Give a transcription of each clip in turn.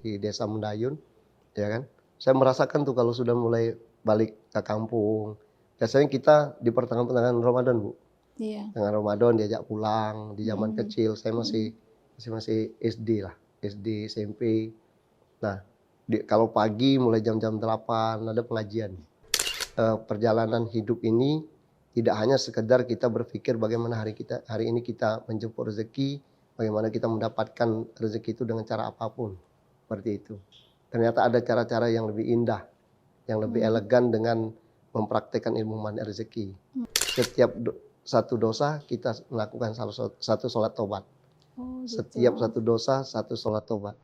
di Desa Mendayun, ya kan. Saya merasakan tuh kalau sudah mulai balik ke kampung, biasanya kita di pertengahan-pertengahan Ramadan, Bu. Iya. Tengah Ramadan diajak pulang, di zaman kecil saya masih SD lah, SD, SMP. Nah, kalau pagi mulai jam-jam 8 ada pengajian. Perjalanan hidup ini tidak hanya sekedar kita berpikir bagaimana hari ini kita menjemput rezeki, bagaimana kita mendapatkan rezeki itu dengan cara apapun, seperti itu. Ternyata ada cara-cara yang lebih indah, yang lebih elegan dengan mempraktekkan ilmu mandi rezeki. Setiap satu dosa kita melakukan satu sholat tobat. Oh, gitu. Setiap satu dosa satu sholat tobat.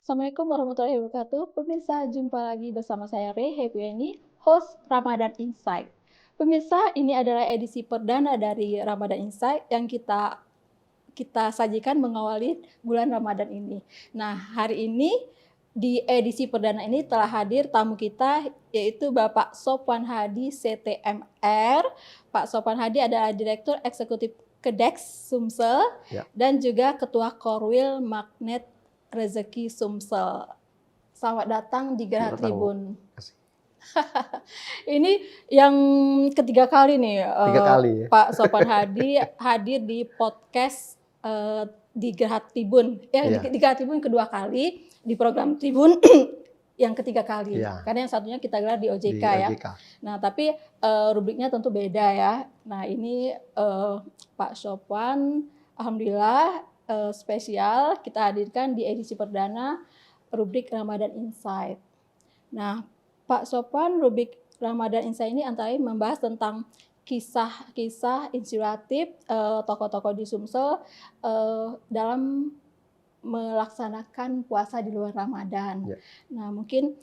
Assalamualaikum warahmatullahi wabarakatuh. Pemirsa, jumpa lagi bersama saya Happy, host Ramadan Insight. Pemirsa, ini adalah edisi perdana dari Ramadan Insight yang kita sajikan mengawali bulan Ramadan ini. Nah, hari ini di edisi perdana ini telah hadir tamu kita, yaitu Bapak Sopwan Hadi CTMR. Pak Sopwan Hadi adalah Direktur Eksekutif Kedex Sumsel dan juga Ketua Korwil Magnet Rezeki Sumsel. Selamat datang di Gerah Tribun. Ini yang ketiga kali nih, ya? Pak Sopwan Hadi hadir di podcast di Gerah Tribun. Di Gerah Tribun kedua kali, di program Tribun yang ketiga kali. Karena yang satunya kita gelar di OJK ya. Nah, tapi rubriknya tentu beda ya. Nah, ini Pak Sopwan, alhamdulillah spesial kita hadirkan di edisi perdana rubrik Ramadan Insight. Nah, Pak Sopwan, rubrik Ramadan Insight ini antara lain membahas tentang kisah-kisah inspiratif tokoh-tokoh di Sumsel dalam melaksanakan puasa di luar Ramadan. Nah, mungkin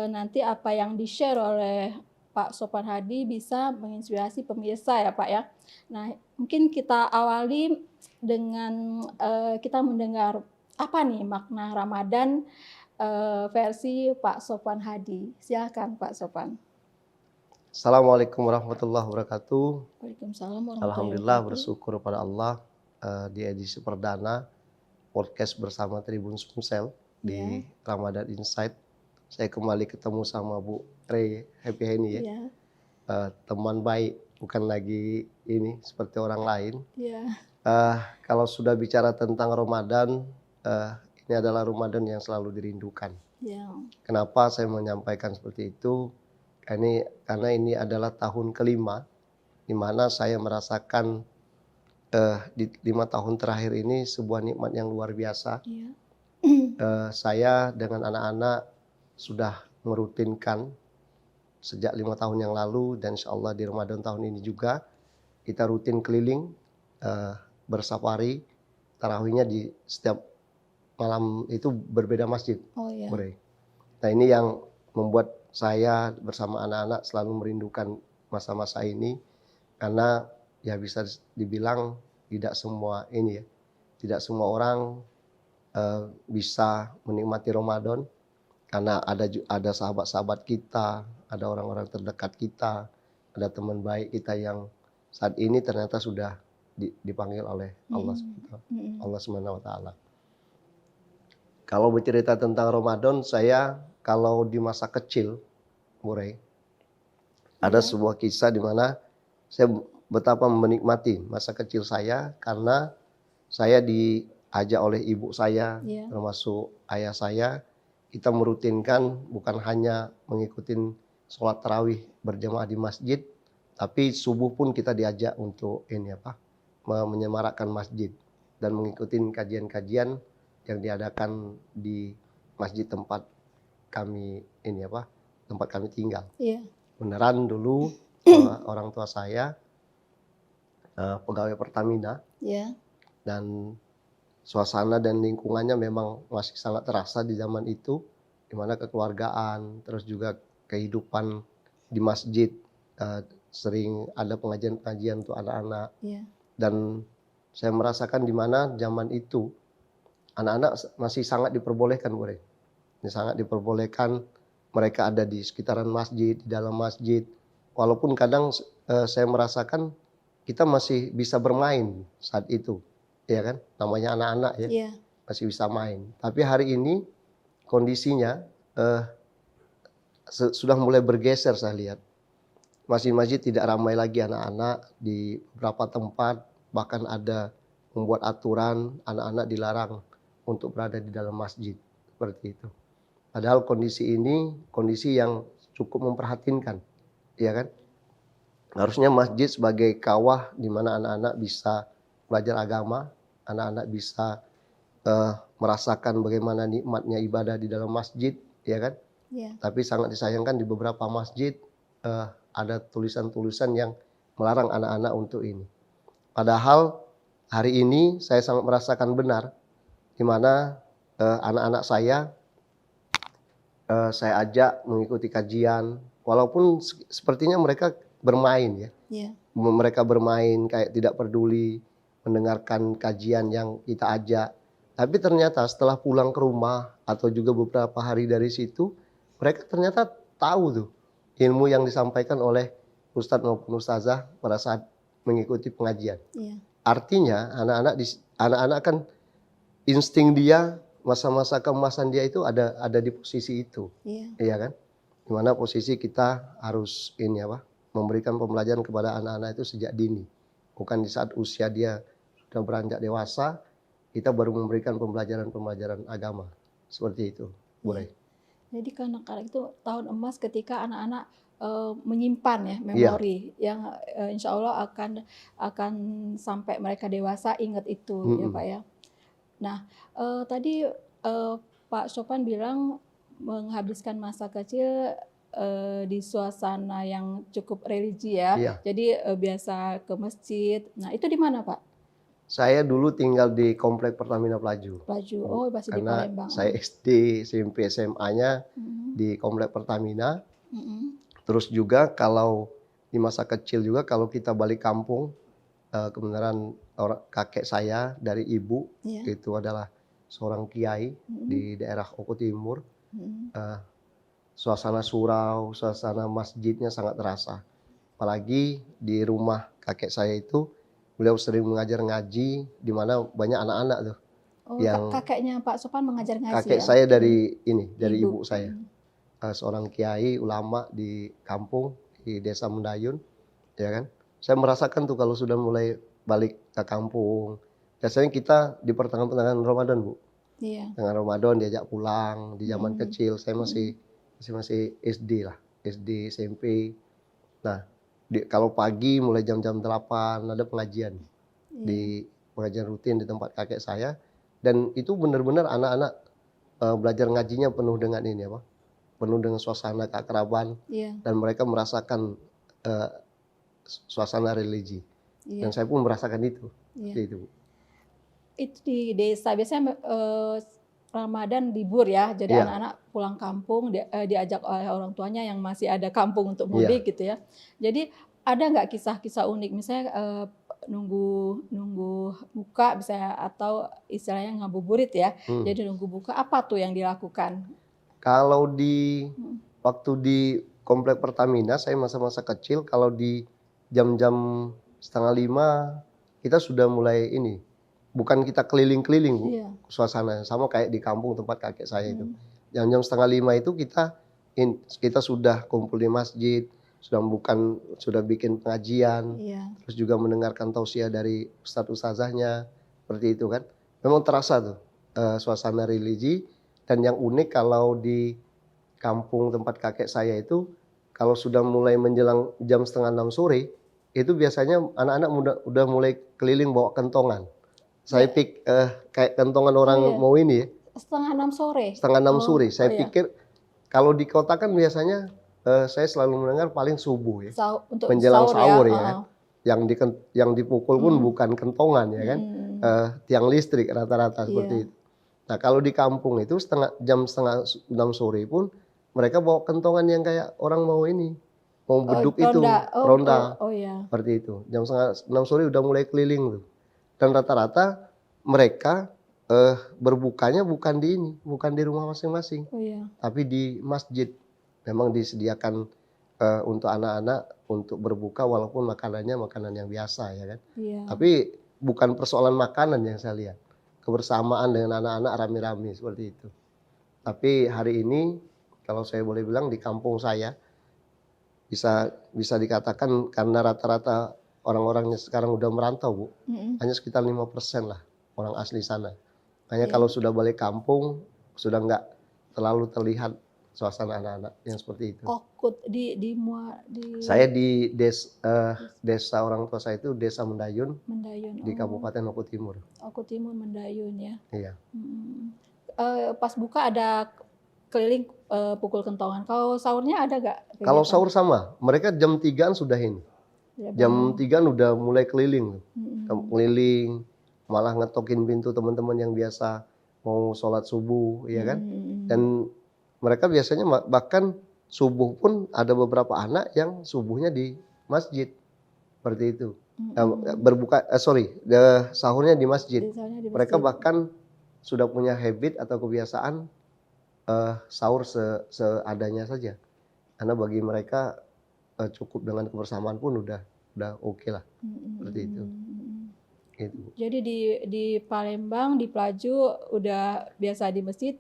nanti apa yang di-share oleh Pak Sopwan Hadi bisa menginspirasi pemirsa ya Pak ya. Nah, mungkin kita awali dengan kita mendengar apa nih makna Ramadan versi Pak Sopwan Hadi. Silakan Pak Sopwan. Assalamualaikum warahmatullahi wabarakatuh. Waalaikumsalam warahmatullahi wabarakatuh. Alhamdulillah bersyukur pada Allah di edisi perdana podcast bersama Tribun Sumsel di Ramadan Insight. Saya kembali ketemu sama Bu Happy ini ya. Teman baik, bukan lagi ini seperti orang lain. Kalau sudah bicara tentang Ramadan, ini adalah Ramadan yang selalu dirindukan. Kenapa saya menyampaikan seperti itu? Karena ini adalah tahun kelima, di mana saya merasakan di 5 tahun terakhir ini sebuah nikmat yang luar biasa. Saya dengan anak-anak sudah merutinkan sejak 5 tahun yang lalu, dan insya Allah di Ramadan tahun ini juga kita rutin keliling bersafari. Tarawihnya di setiap malam itu berbeda masjid. Nah, ini yang membuat saya bersama anak-anak selalu merindukan masa-masa ini, karena ya bisa dibilang tidak semua orang bisa menikmati Ramadan, karena ada sahabat-sahabat kita, ada orang-orang terdekat kita, ada teman baik kita yang saat ini ternyata sudah dipanggil oleh Allah Subhanahu wa taala. Kalau bercerita tentang Ramadan, saya kalau di masa kecil, ada sebuah kisah di mana saya betapa menikmati masa kecil saya, karena saya diajak oleh ibu saya, termasuk ayah saya, kita merutinkan bukan hanya mengikuti sholat tarawih berjamaah di masjid, tapi subuh pun kita diajak untuk menyemarakkan masjid dan mengikuti kajian-kajian yang diadakan di masjid tempat kami tinggal. Beneran dulu orang tua saya pegawai Pertamina, dan suasana dan lingkungannya memang masih sangat terasa di zaman itu, di mana kekeluargaan, terus juga kehidupan di masjid, sering ada pengajian-pengajian untuk anak-anak. Iya. Dan saya merasakan di mana zaman itu anak-anak masih sangat diperbolehkan, Bu Re. Sangat diperbolehkan, mereka ada di sekitaran masjid, di dalam masjid. Walaupun kadang saya merasakan kita masih bisa bermain saat itu, ya kan? Namanya anak-anak ya, Iya. masih bisa main. Tapi hari ini kondisinya sudah mulai bergeser, saya lihat. Masjid-masjid tidak ramai lagi anak-anak, di beberapa tempat bahkan ada membuat aturan anak-anak dilarang untuk berada di dalam masjid, seperti itu. Padahal kondisi ini kondisi yang cukup memprihatinkan, ya kan? Harusnya masjid sebagai kawah di mana anak-anak bisa belajar agama, anak-anak bisa merasakan bagaimana nikmatnya ibadah di dalam masjid, ya kan? Iya. Tapi sangat disayangkan di beberapa masjid ada tulisan-tulisan yang melarang anak-anak untuk ini. Padahal hari ini saya sangat merasakan benar di mana anak-anak saya ajak mengikuti kajian, walaupun sepertinya mereka bermain ya. Iya. Mereka bermain kayak tidak peduli mendengarkan kajian yang kita ajak. Tapi ternyata setelah pulang ke rumah atau juga beberapa hari dari situ, mereka ternyata tahu tuh ilmu yang disampaikan oleh ustadz maupun ustazah pada saat mengikuti pengajian. Iya. Artinya anak-anak kan insting dia, masa-masa keemasan dia itu ada di posisi itu. Iya. Iya kan? Dimana posisi kita harus memberikan pembelajaran kepada anak-anak itu sejak dini. Bukan di saat usia dia sudah beranjak dewasa, kita baru memberikan pembelajaran agama. Seperti itu, Bu Rai. Jadi kanak-kanak itu tahun emas ketika anak-anak menyimpan ya memori yang insya Allah akan sampai mereka dewasa ingat itu ya Pak ya. Nah tadi Pak Sophan bilang menghabiskan masa kecil di suasana yang cukup religi ya. Iya. Jadi biasa ke masjid. Nah itu di mana Pak? Saya dulu tinggal di Komplek Pertamina Pelaju. Pelaju, oh masih di Karena Palembang. saya SD, SMP, SMA-nya di Komplek Pertamina. Terus juga kalau di masa kecil juga kalau kita balik kampung, kebenaran kakek saya dari ibu itu adalah seorang kiai di daerah Oku Timur. Suasana surau, suasana masjidnya sangat terasa. Apalagi di rumah kakek saya itu beliau sering mengajar ngaji di mana banyak anak-anak tuh. Oh, kakeknya Pak Sophan mengajar ngaji. Kakek saya dari ibu saya. Seorang kiai ulama di kampung di Desa Mendayun, ya kan? Saya merasakan tuh kalau sudah mulai balik ke kampung. Biasanya kita di pertengahan Ramadan, Bu. Iya. Dengan Ramadan diajak pulang di zaman kecil. Saya masih SD lah, SD, SMP. Nah, kalau pagi mulai jam-jam 8 ada pengajian. Di pengajian rutin di tempat kakek saya. Dan itu benar-benar anak-anak belajar ngajinya penuh dengan penuh dengan suasana keakraban, dan mereka merasakan suasana religi. Dan saya pun merasakan itu. Itu di desa biasanya Ramadan libur ya, jadi anak-anak pulang kampung diajak oleh orang tuanya yang masih ada kampung untuk mudik gitu ya. Jadi ada nggak kisah-kisah unik, misalnya nunggu buka bisa, atau istilahnya ngabuburit ya. Jadi nunggu buka, apa tuh yang dilakukan? Kalau waktu di Komplek Pertamina saya masa-masa kecil, kalau di jam-jam 4:30 kita sudah mulai bukan kita keliling-keliling, Bu, suasana sama kayak di kampung tempat kakek saya itu. Jam-jam 4:30 itu kita sudah kumpul di masjid, sudah bikin pengajian, terus juga mendengarkan tausiah dari ustadz ustazahnya, seperti itu kan. Memang terasa tuh suasana religi. Dan yang unik kalau di kampung tempat kakek saya itu, kalau sudah mulai menjelang jam 5:30 sore, itu biasanya anak-anak udah mulai keliling bawa kentongan. Saya kayak kentongan orang mau ini ya. 5:30 sore? 5:30 sore. Saya pikir kalau di kota kan biasanya saya selalu mendengar paling subuh ya. Untuk menjelang sahur ya. Yang Yang dipukul pun bukan kentongan ya kan. tiang listrik rata-rata seperti itu. Nah kalau di kampung itu jam setengah 6 sore pun mereka bawa kentongan yang kayak orang mau beduk itu, ronda. Seperti itu. Jam setengah 6 sore udah mulai keliling tuh. Dan rata-rata mereka berbukanya bukan di rumah masing-masing, tapi di masjid. Memang disediakan untuk anak-anak untuk berbuka walaupun makanannya makanan yang biasa ya kan. Tapi bukan persoalan makanan yang saya lihat, kebersamaan dengan anak-anak rame-rame seperti itu. Tapi hari ini kalau saya boleh bilang di kampung saya bisa dikatakan karena rata-rata orang-orangnya sekarang udah merantau Bu, hanya sekitar 5% lah orang asli sana. Hanya kalau sudah balik kampung sudah nggak terlalu terlihat suasana anak-anak yang seperti itu. Saya di desa orang tua saya itu Desa Mendayun di Kabupaten Oku Timur. Oku Timur, Mendayun ya. Iya. Pas buka ada keliling pukul kentongan. Kalau sahurnya ada nggak? Kalau sahur sama, mereka jam 3-an sudah ini. Jam 3-an udah mulai keliling. Keliling, malah ngetokin pintu teman-teman yang biasa mau sholat subuh, ya kan? Dan mereka biasanya bahkan subuh pun ada beberapa anak yang subuhnya di masjid, seperti itu. Sahurnya di masjid. Mereka bahkan sudah punya habit atau kebiasaan sahur seadanya saja. Karena bagi mereka cukup dengan kebersamaan pun udah oke lah, seperti itu. Gitu. Jadi di Palembang, di Pelaju udah biasa di masjid,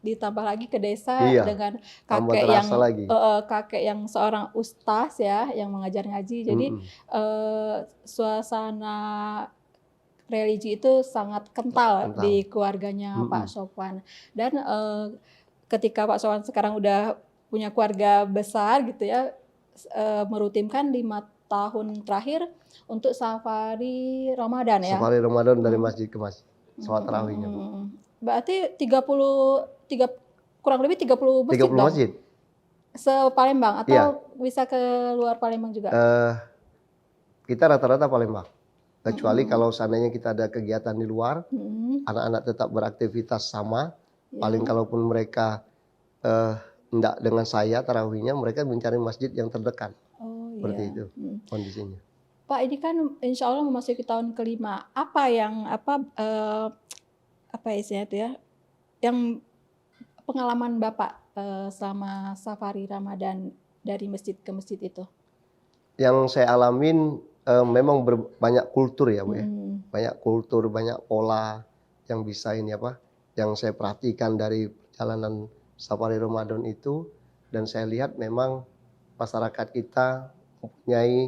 ditambah lagi ke desa dengan kakek yang seorang ustaz ya, yang mengajar ngaji. Jadi suasana religi itu sangat kental di keluarganya Pak Sofwan. Dan ketika Pak Sofwan sekarang udah punya keluarga besar gitu ya, merutinkan 5 tahun terakhir untuk safari Ramadan ya. Safari Ramadan dari masjid ke masjid, sholat tarawihnya. Berarti kurang lebih 30 masjid 30 masjid. Se-Palembang atau bisa ke luar Palembang juga? Kita rata-rata Palembang. Kecuali kalau seandainya kita ada kegiatan di luar, anak-anak tetap beraktivitas sama. Paling kalaupun mereka enggak dengan saya tarawihnya, mereka mencari masjid yang terdekat. Seperti itu kondisinya. Pak, ini kan insya Allah memasuki tahun kelima. Apa istilahnya itu ya? Yang pengalaman Bapak selama safari Ramadan dari masjid ke masjid itu? Yang saya alamin memang banyak kultur ya Bu ya. Banyak kultur, banyak pola yang bisa yang saya perhatikan dari perjalanan safari Ramadan itu, dan saya lihat memang masyarakat kita mempunyai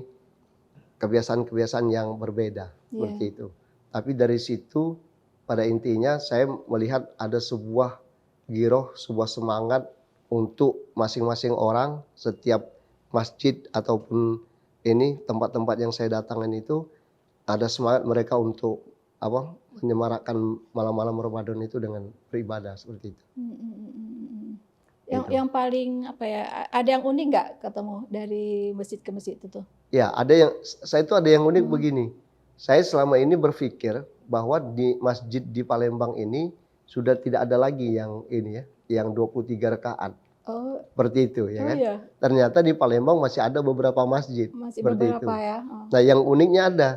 kebiasaan-kebiasaan yang berbeda seperti itu. Tapi dari situ pada intinya saya melihat ada sebuah giroh, sebuah semangat untuk masing-masing orang, setiap masjid ataupun tempat-tempat yang saya datangin itu ada semangat mereka untuk menyemarakkan malam-malam Ramadan itu dengan beribadah seperti itu. Yang paling ada yang unik nggak ketemu dari masjid ke masjid itu? Ya, ada yang unik begini. Saya selama ini berpikir bahwa di masjid di Palembang ini sudah tidak ada lagi yang yang 23 rakaat. Seperti itu ya kan. Iya. Ternyata di Palembang masih ada beberapa masjid. Masih seperti beberapa itu. Ya. Nah, yang uniknya ada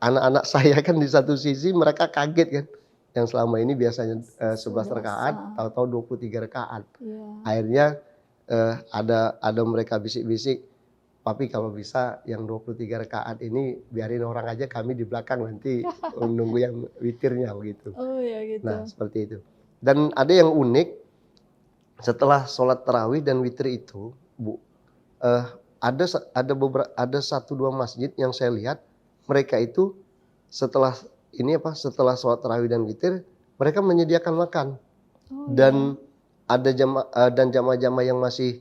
anak-anak saya kan di satu sisi mereka kaget kan. Yang selama ini biasanya 11 rakaat, tahu-tahu 23 rakaat. Akhirnya ada mereka bisik-bisik, "Papi kalau bisa yang 23 rakaat ini biarin orang aja, kami di belakang nanti nunggu yang witirnya," begitu. Oh ya gitu. Nah, seperti itu. Dan ada yang unik, setelah sholat tarawih dan witir itu, Bu, ada 1-2 masjid yang saya lihat mereka itu setelah sholat tarawih dan witir, mereka menyediakan makan. Dan ada jamaah-jamaah yang masih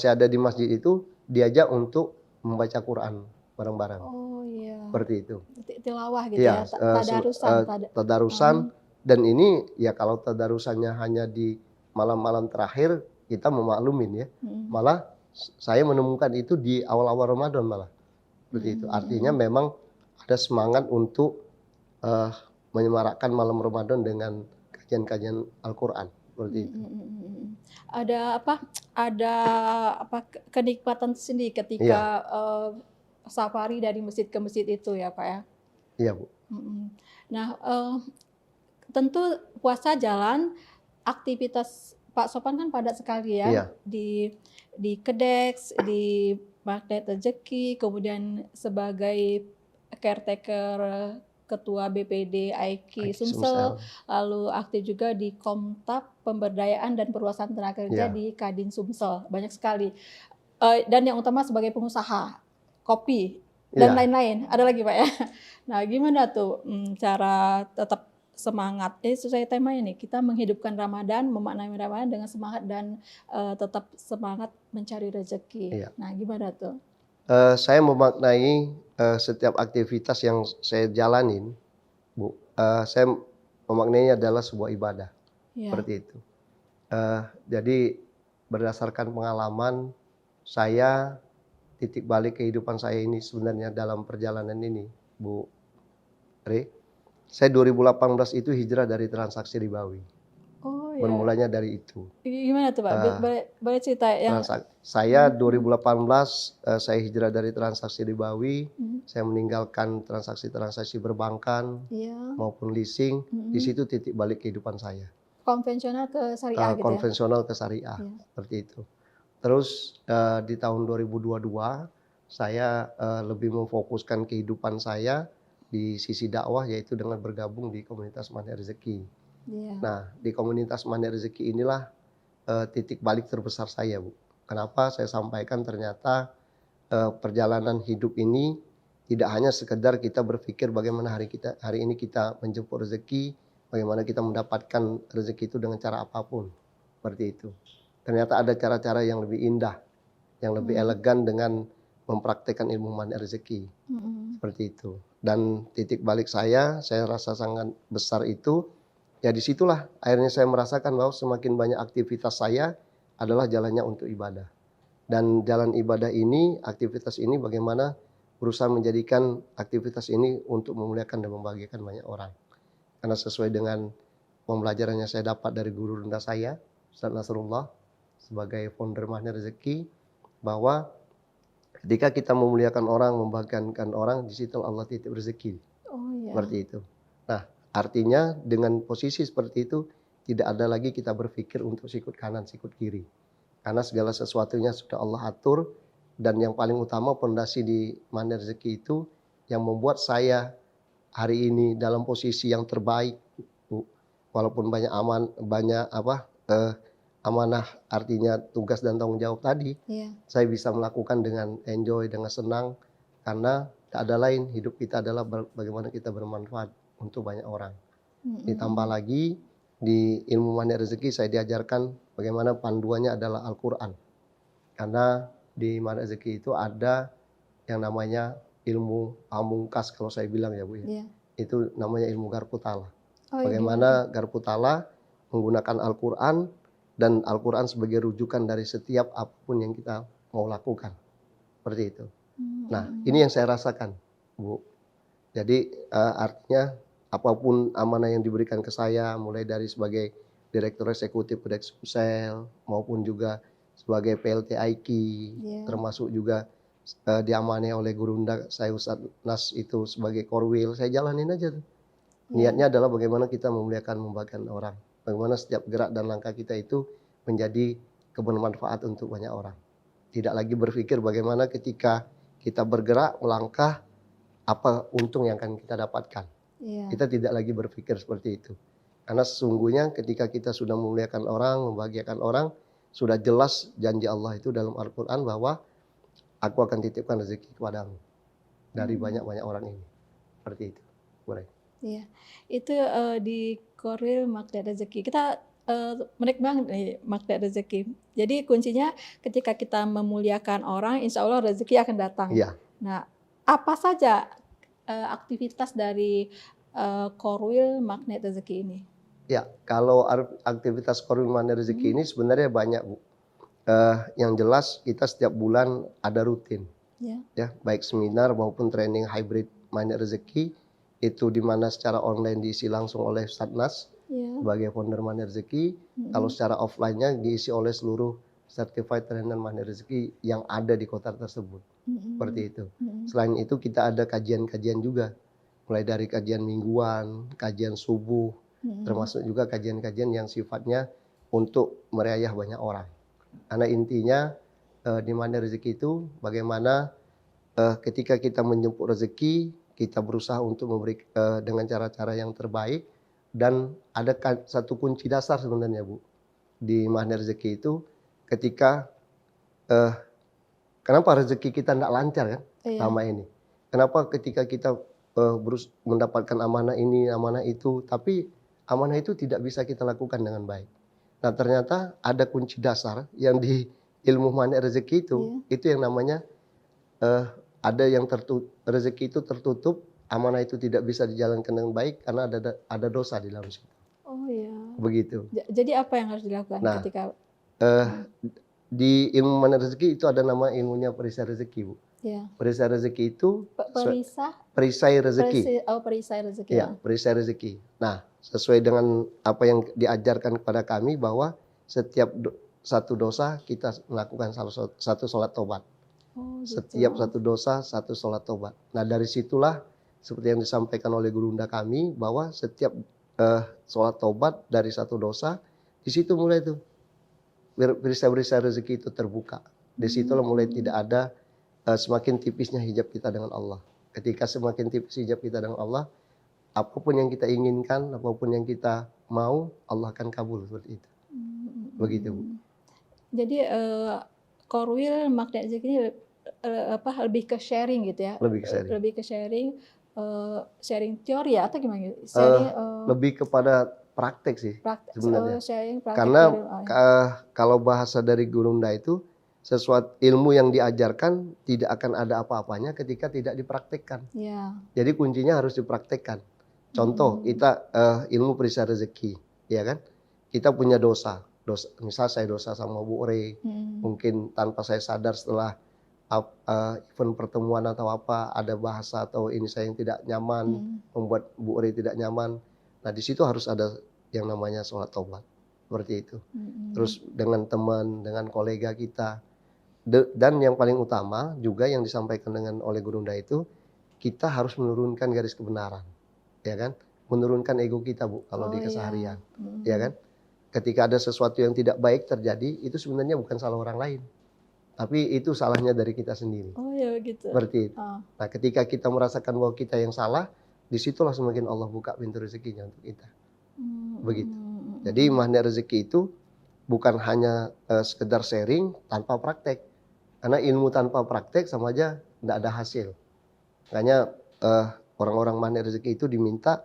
ada di masjid itu diajak untuk membaca Quran bareng-bareng. Oh iya. Seperti itu. Tilawah gitu ya, tadarusan. Dan ini ya kalau tadarusannya hanya di malam-malam terakhir, kita memaklumin ya. Malah saya menemukan itu di awal-awal Ramadan malah. Seperti itu. Artinya memang ada semangat untuk uh, menyemarakkan malam Ramadan dengan kajian-kajian Al-Quran seperti itu. Ada apa? Ada apa kenikmatan sendiri ketika safari dari masjid ke masjid itu ya Pak ya? Iya Bu. Nah, tentu puasa jalan, aktivitas Pak Sophan kan padat sekali ya, Iya. di Kedex, di Magnet Rezeki, kemudian sebagai caretaker ketua BPD AIKI Sumsel, lalu aktif juga di Komtab Pemberdayaan dan Perluasan Tenaga Kerja di Kadin Sumsel, banyak sekali. Dan yang utama sebagai pengusaha kopi dan lain-lain. Ada lagi Pak ya. Nah, gimana tuh cara tetap semangat? Sesuai temanya nih, kita menghidupkan Ramadan, memaknai Ramadan dengan semangat dan tetap semangat mencari rezeki. Iya. Nah, gimana tuh? Saya memaknai setiap aktivitas yang saya jalanin, Bu. Saya memaknainya adalah sebuah ibadah, seperti itu. Jadi berdasarkan pengalaman saya, titik balik kehidupan saya ini sebenarnya dalam perjalanan ini, Bu Re. Saya 2018 itu hijrah dari transaksi ribawi. Oh, bermulanya dari itu. Gimana tuh Pak? Boleh cerita yang saya 2018 saya hijrah dari transaksi ribawi, saya meninggalkan transaksi perbankan maupun leasing. Di situ titik balik kehidupan saya. Konvensional ke syariah gitu konvensional ke syariah, seperti itu. Terus di tahun 2022 saya lebih memfokuskan kehidupan saya di sisi dakwah, yaitu dengan bergabung di komunitas Magnet Rezeki. Nah, di komunitas Magnet Rezeki inilah titik balik terbesar saya, Bu. Kenapa saya sampaikan ternyata perjalanan hidup ini tidak hanya sekedar kita berpikir bagaimana hari ini kita menjemput rezeki, bagaimana kita mendapatkan rezeki itu dengan cara apapun, seperti itu. Ternyata ada cara-cara yang lebih indah, yang lebih elegan dengan mempraktekkan ilmu Magnet Rezeki, seperti itu. Dan titik balik saya rasa sangat besar itu. Ya disitulah akhirnya saya merasakan bahwa semakin banyak aktivitas saya adalah jalannya untuk ibadah. Dan jalan ibadah ini, aktivitas ini bagaimana berusaha menjadikan aktivitas ini untuk memuliakan dan membahagiakan banyak orang. Karena sesuai dengan pembelajaran yang saya dapat dari guru rendah saya, Ustaz Nasrullah, sebagai founder Magnet Rezeki, bahwa ketika kita memuliakan orang, membahagiakan orang, di situ Allah titip rezeki. Seperti itu. Nah, artinya dengan posisi seperti itu, tidak ada lagi kita berpikir untuk sikut kanan, sikut kiri. Karena segala sesuatunya sudah Allah atur, dan yang paling utama pondasi di Magnet Rezeki itu yang membuat saya hari ini dalam posisi yang terbaik, Bu. Walaupun banyak amanah, artinya tugas dan tanggung jawab tadi, saya bisa melakukan dengan enjoy, dengan senang, karena tak ada lain, hidup kita adalah bagaimana kita bermanfaat untuk banyak orang. Ditambah lagi di ilmu Magnet Rezeki saya diajarkan bagaimana panduannya adalah Al-Quran. Karena di Magnet Rezeki itu ada yang namanya ilmu pamungkas, kalau saya bilang ya Bu ya. Itu namanya ilmu Garputala. Bagaimana Garputala menggunakan Al-Quran, dan Al-Quran sebagai rujukan dari setiap apapun yang kita mau lakukan. Seperti itu. Nah, ini yang saya rasakan, Bu. Jadi artinya apapun amanah yang diberikan ke saya, mulai dari sebagai Direktur Eksekutif Kedex Sumsel, maupun juga sebagai PLT AIKI, termasuk juga diamanai oleh guru saya Ustaz Nas itu sebagai Korwil, saya jalanin aja tuh. Niatnya adalah bagaimana kita memuliakan, membahagiakan orang. Bagaimana setiap gerak dan langkah kita itu menjadi kebermanfaat untuk banyak orang. Tidak lagi berpikir bagaimana ketika kita bergerak, melangkah, apa untung yang akan kita dapatkan. Kita tidak lagi berpikir seperti itu. Karena sesungguhnya ketika kita sudah memuliakan orang, membahagiakan orang, sudah jelas janji Allah itu dalam Al-Quran bahwa aku akan titipkan rezeki kepadamu dari banyak-banyak orang ini. Seperti itu. Boleh. Iya, itu di Korwil Magnet Rezeki. Kita menarik banget nih Magnet Rezeki. Jadi kuncinya ketika kita memuliakan orang, insya Allah rezeki akan datang. Nah, apa saja aktivitas dari Korwil Magnet Rezeki ini? Ya, kalau aktivitas Korwil Magnet Rezeki ini sebenarnya banyak, Bu. Yang jelas kita setiap bulan ada rutin. Ya, baik seminar maupun training hybrid Magnet Rezeki. itu di mana secara online diisi langsung oleh Satnas sebagai founder Mahani Rezeki. Kalau secara offline-nya diisi oleh seluruh certified trainer Mahani Rezeki yang ada di kota tersebut. Seperti itu. Selain itu kita ada kajian-kajian juga, mulai dari kajian mingguan, kajian subuh, termasuk juga kajian-kajian yang sifatnya untuk merayah banyak orang. Karena intinya di Mahani Rezeki itu bagaimana ketika kita menjemput rezeki, kita berusaha untuk memberi dengan cara-cara yang terbaik. Dan ada satu kunci dasar sebenarnya Bu di Mahani Rezeki itu, ketika kenapa rezeki kita tidak lancar kan selama ini? Kenapa ketika kita mendapatkan amanah ini, amanah itu, tapi amanah itu tidak bisa kita lakukan dengan baik. Nah ternyata ada kunci dasar yang di ilmu Mahani Rezeki itu yang namanya ada yang rezeki itu tertutup, amanah itu tidak bisa dijalankan dengan baik karena ada dosa di dalam situ. Oh iya. Begitu. Jadi apa yang harus dilakukan ketika di ilmu Mahani Rezeki itu ada nama ilmunya perisai rezeki, Bu. Ya. Perisai rezeki itu perisai rezeki. Perisai rezeki. Ya, perisai rezeki. Nah, sesuai dengan apa yang diajarkan kepada kami bahwa setiap satu dosa kita melakukan satu sholat tobat. Gitu. Setiap satu dosa, satu sholat tobat. Nah dari situlah seperti yang disampaikan oleh gurunda kami bahwa setiap sholat tobat dari satu dosa, di situ mulai itu perisai-perisai rezeki itu terbuka. Di situlah mulai tidak ada semakin tipisnya hijab kita dengan Allah. Ketika semakin tipis hijab kita dengan Allah, apapun yang kita inginkan, apapun yang kita mau, Allah akan kabul seperti itu. Begitu Bu. Jadi Korwil Magnet Rezeki ini lebih ke sharing gitu ya? Lebih ke sharing, sharing teori ya atau gimana? Sharing, lebih kepada praktek sih sebenarnya. Sharing praktek. Karena kalau bahasa dari gurunda itu, sesuatu ilmu yang diajarkan tidak akan ada apa-apanya ketika tidak dipraktekkan. Ya. Jadi kuncinya harus dipraktekkan. Contoh kita ilmu perisai rezeki, ya kan? Kita punya dosa, misal saya dosa sama Bu Ore, mungkin tanpa saya sadar setelah event pertemuan atau apa, ada bahasa atau ini saya yang tidak nyaman, membuat Bu Ore tidak nyaman. Nah di situ harus ada yang namanya sholat taubat, seperti itu. Terus dengan teman, dengan kolega kita, dan yang paling utama juga yang disampaikan oleh gurunda itu, kita harus menurunkan garis kebenaran, ya kan? Menurunkan ego kita Bu kalau di keseharian, ya kan? Ketika ada sesuatu yang tidak baik terjadi, itu sebenarnya bukan salah orang lain, tapi itu salahnya dari kita sendiri. Oh ya gitu. Seperti itu. Nah ketika kita merasakan bahwa kita yang salah, disitulah semakin Allah buka pintu rezekinya untuk kita. Begitu. Jadi Mahani Rezeki itu bukan hanya sekedar sharing tanpa praktek. Karena ilmu tanpa praktek sama aja tidak ada hasil. Makanya orang-orang Mahani Rezeki itu diminta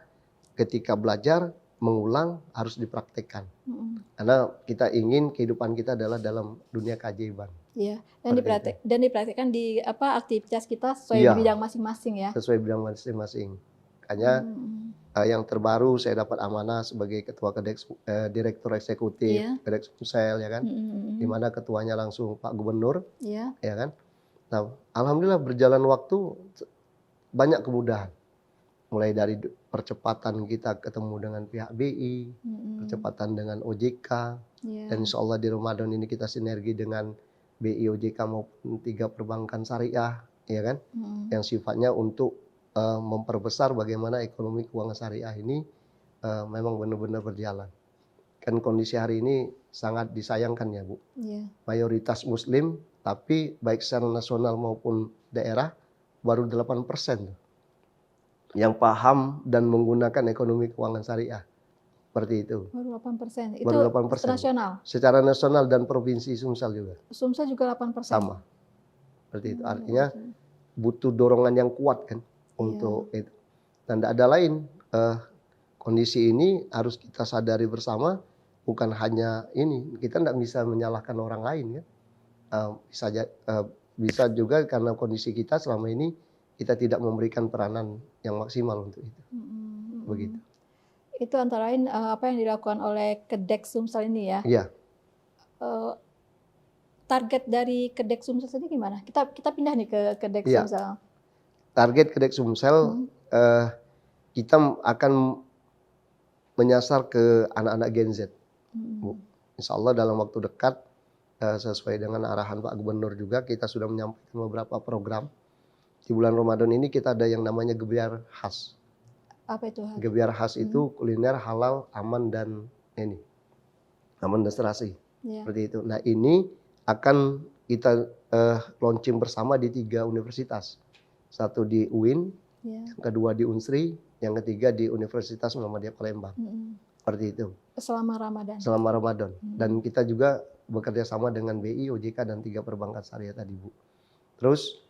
ketika belajar, mengulang harus dipraktekkan. Karena kita ingin kehidupan kita adalah dalam dunia keajaiban. Iya, dan dipraktekkan di aktivitas kita sesuai bidang masing-masing ya. Sesuai bidang masing-masing. Makanya yang terbaru saya dapat amanah sebagai ketua direktur eksekutif Kedeks Sumsel, ya kan. Di mana ketuanya langsung Pak Gubernur, ya kan. Nah, alhamdulillah berjalan waktu banyak kemudahan. Mulai dari percepatan kita ketemu dengan pihak BI, percepatan dengan OJK, dan insya Allah di Ramadan ini kita sinergi dengan BI, OJK maupun 3 perbankan syariah, ya kan, yang sifatnya untuk memperbesar bagaimana ekonomi keuangan syariah ini memang benar-benar berjalan. Kan kondisi hari ini sangat disayangkan ya Bu, mayoritas Muslim, tapi baik secara nasional maupun daerah baru 8% yang paham dan menggunakan ekonomi keuangan syariah. Seperti itu. Baru 8%. Baru 8%. Nasional? Secara nasional dan provinsi Sumsel juga. Sumsel juga 8%? Sama. Seperti itu. Artinya butuh dorongan yang kuat kan untuk itu. Dan tidak ada lain. Kondisi ini harus kita sadari bersama. Bukan hanya ini. Kita tidak bisa menyalahkan orang lain kan. Bisa juga karena kondisi kita selama ini kita tidak memberikan peranan yang maksimal untuk itu. Begitu. Itu antara lain apa yang dilakukan oleh Kedeks Sumsel ini ya? Iya. Target dari Kedeks Sumsel ini gimana? Kita pindah nih ke Kedeks Sumsel. Target Kedeks Sumsel kita akan menyasar ke anak-anak Gen Z, Bu. Insya Allah dalam waktu dekat, sesuai dengan arahan Pak Gubernur juga, kita sudah menyampaikan beberapa program. Di bulan Ramadan ini kita ada yang namanya Gebiar Khas. Apa itu? Gebiar Khas itu kuliner halal, aman dan serasi. Seperti itu. Nah, ini akan kita launching bersama di 3 universitas. Satu di UIN, yang kedua di Unsri, yang ketiga di Universitas Muhammadiyah Palembang. Seperti itu. Selama Ramadan. Selama Ramadan. Dan kita juga bekerja sama dengan BI, OJK dan 3 perbankan syariah tadi, Bu. Terus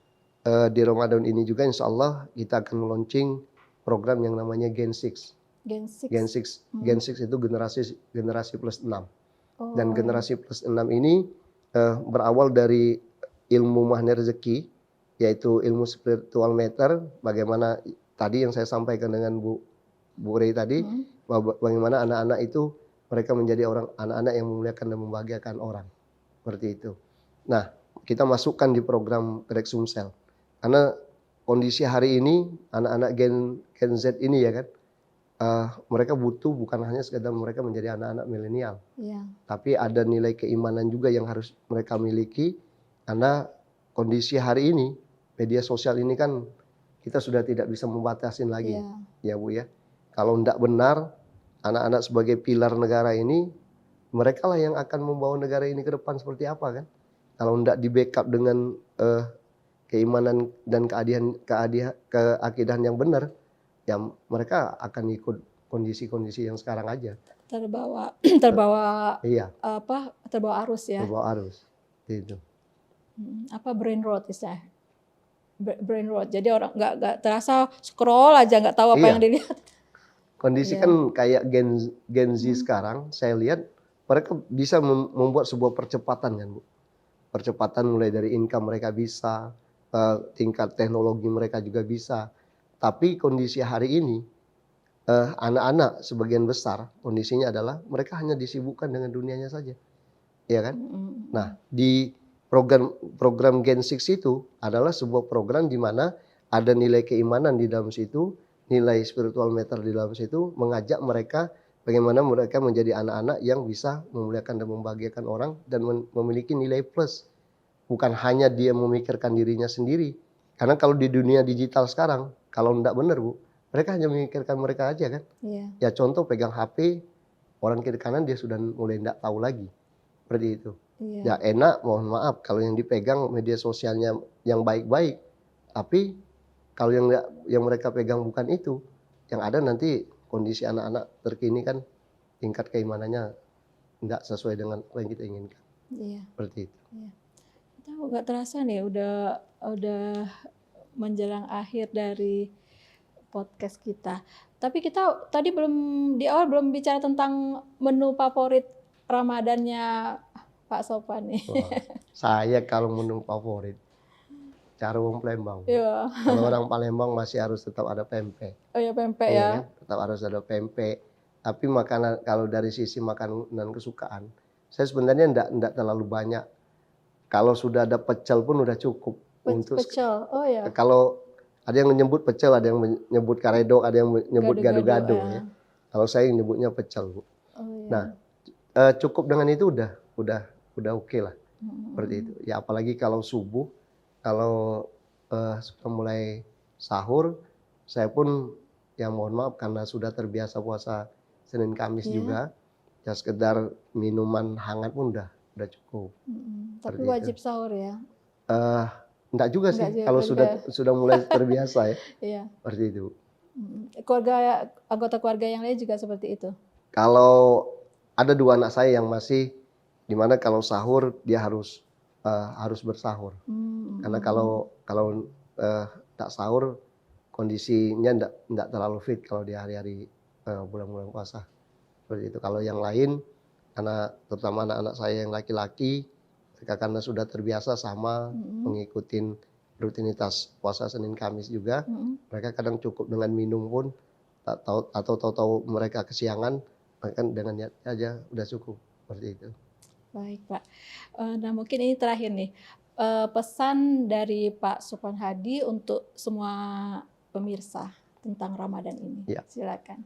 di Ramadan ini juga insya Allah kita akan launching program yang namanya Gen 6. Gen 6 itu generasi plus 6. Dan generasi plus 6 ini berawal dari ilmu mahni rezeki, yaitu ilmu spiritual meter, bagaimana tadi yang saya sampaikan dengan Bu Rey tadi, bagaimana anak-anak itu mereka menjadi anak-anak yang memuliakan dan membahagiakan orang. Seperti itu. Nah, kita masukkan di program Kedek Sumsel. Karena kondisi hari ini, anak-anak Gen Z ini ya kan, mereka butuh bukan hanya sekedar mereka menjadi anak-anak milenial. Tapi ada nilai keimanan juga yang harus mereka miliki. Karena kondisi hari ini, media sosial ini kan kita sudah tidak bisa membatasin lagi. Ya Bu ya. Kalau tidak benar, anak-anak sebagai pilar negara ini, mereka lah yang akan membawa negara ini ke depan seperti apa kan. Kalau tidak di backup dengan keimanan dan keakidahan yang benar, ya mereka akan ikut kondisi-kondisi yang sekarang aja. Terbawa arus ya. Terbawa arus. Itu. Brain rot istilahnya. Brain rot. Jadi orang nggak terasa scroll aja nggak tahu apa yang dilihat. Kondisi kan kayak Gen Z sekarang, saya lihat mereka bisa membuat sebuah percepatan kan, Bu. Percepatan mulai dari income mereka bisa, tingkat teknologi mereka juga bisa. Tapi kondisi hari ini, anak-anak sebagian besar kondisinya adalah mereka hanya disibukkan dengan dunianya saja. Ya kan? Nah, di program Gen 6 itu adalah sebuah program di mana ada nilai keimanan di dalam situ, nilai spiritual meter di dalam situ, mengajak mereka bagaimana mereka menjadi anak-anak yang bisa memuliakan dan membahagiakan orang dan memiliki nilai plus. Bukan hanya dia memikirkan dirinya sendiri. Karena kalau di dunia digital sekarang, kalau tidak benar Bu, mereka hanya memikirkan mereka aja kan. Ya contoh pegang HP, orang kiri kanan dia sudah mulai tidak tahu lagi. Seperti itu. Ya enak, mohon maaf kalau yang dipegang media sosialnya yang baik-baik. Tapi kalau yang mereka pegang bukan itu, yang ada nanti kondisi anak-anak terkini kan tingkat keimanannya tidak sesuai dengan apa yang kita inginkan. Seperti itu. Kita nggak terasa nih udah menjelang akhir dari podcast kita. Tapi kita tadi di awal belum bicara tentang menu favorit Ramadannya Pak Sophan nih. Saya kalau menu favorit Carwong Palembang. Kalau orang Palembang masih harus tetap ada pempek. Oh ya pempek ya. Kan? Tetap harus ada pempek. Tapi makanan kalau dari sisi makanan kesukaan, saya sebenarnya enggak terlalu banyak. Kalau sudah ada pecel pun udah cukup. Pecel. Oh ya. Kalau ada yang menyebut pecel, ada yang menyebut karedok, ada yang menyebut gado-gado ya. Kalau saya nyebutnya pecel, Bu. Nah, cukup dengan itu udah oke lah. Seperti itu. Ya apalagi kalau subuh, kalau sudah mulai sahur, saya pun ya mohon maaf karena sudah terbiasa puasa Senin Kamis juga, ya sekedar minuman hangat pun udah cukup. Tapi wajib itu. Sahur ya? Enggak juga sih, kalau sudah mulai terbiasa ya. Seperti itu. Anggota keluarga yang lain juga seperti itu? Kalau ada 2 anak saya yang masih, dimana kalau sahur dia harus bersahur. Karena kalau tak sahur kondisinya enggak terlalu fit kalau di hari-hari bulan-bulan puasa. Seperti itu. Kalau yang lain, terutama anak-anak saya yang laki-laki, mereka karena sudah terbiasa sama mengikuti rutinitas puasa Senin Kamis juga, mereka kadang cukup dengan minum pun, atau tahu-tahu mereka kesiangan, mereka dengan niat aja udah cukup. Seperti itu. Baik Pak. Nah mungkin ini terakhir nih, pesan dari Pak Sophan Hadi untuk semua pemirsa. tentang Ramadan ini. Ya. Silakan.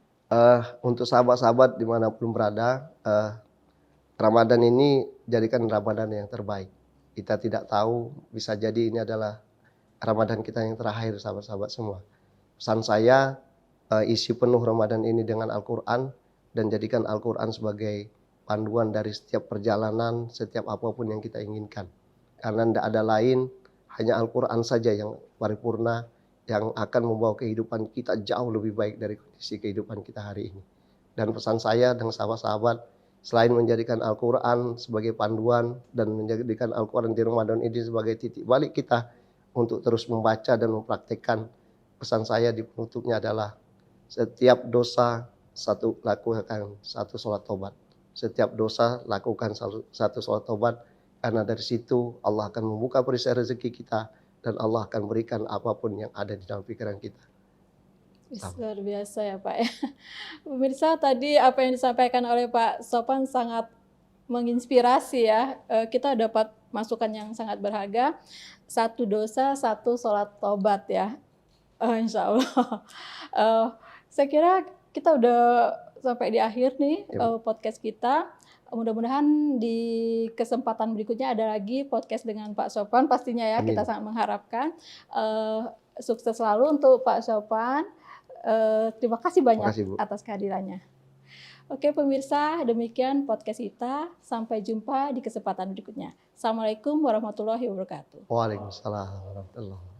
Untuk sahabat-sahabat dimanapun berada, Ramadan ini jadikan Ramadan yang terbaik. Kita tidak tahu, bisa jadi ini adalah Ramadan kita yang terakhir, sahabat-sahabat semua. Pesan saya, isi penuh Ramadan ini dengan Al-Quran, dan jadikan Al-Quran sebagai panduan dari setiap perjalanan, setiap apapun yang kita inginkan. Karena tidak ada lain, hanya Al-Quran saja yang paripurna, yang akan membawa kehidupan kita jauh lebih baik dari kondisi kehidupan kita hari ini. Dan pesan saya dengan sahabat-sahabat, selain menjadikan Al-Quran sebagai panduan dan menjadikan Al-Quran di Ramadan ini sebagai titik balik kita untuk terus membaca dan mempraktikkan, pesan saya di penutupnya adalah setiap dosa lakukan satu sholat tobat. Setiap dosa lakukan satu sholat tobat, karena dari situ Allah akan membuka perisai rezeki kita dan Allah akan berikan apapun yang ada di dalam pikiran kita. Luar biasa ya Pak ya. Pemirsa, tadi apa yang disampaikan oleh Pak Sophan sangat menginspirasi ya. Kita dapat masukan yang sangat berharga. Satu dosa, satu sholat tobat ya. Insya Allah. Saya kira kita udah sampai di akhir nih podcast kita. Mudah-mudahan di kesempatan berikutnya ada lagi podcast dengan Pak Sophan pastinya ya. Amin. Kita sangat mengharapkan. Sukses selalu untuk Pak Sophan. Terima kasih banyak atas kehadirannya. Oke pemirsa, demikian podcast kita. Sampai jumpa di kesempatan berikutnya. Assalamualaikum warahmatullahi wabarakatuh. Waalaikumsalam warahmatullahi wabarakatuh.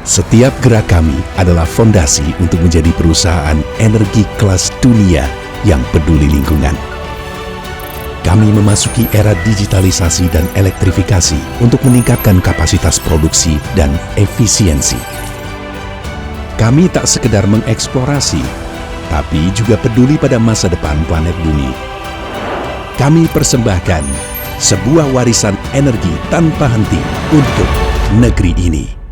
Setiap gerak kami adalah fondasi untuk menjadi perusahaan energi kelas dunia yang peduli lingkungan. Kami memasuki era digitalisasi dan elektrifikasi untuk meningkatkan kapasitas produksi dan efisiensi. Kami tak sekedar mengeksplorasi, tapi juga peduli pada masa depan planet bumi. Kami persembahkan sebuah warisan energi tanpa henti untuk negeri ini.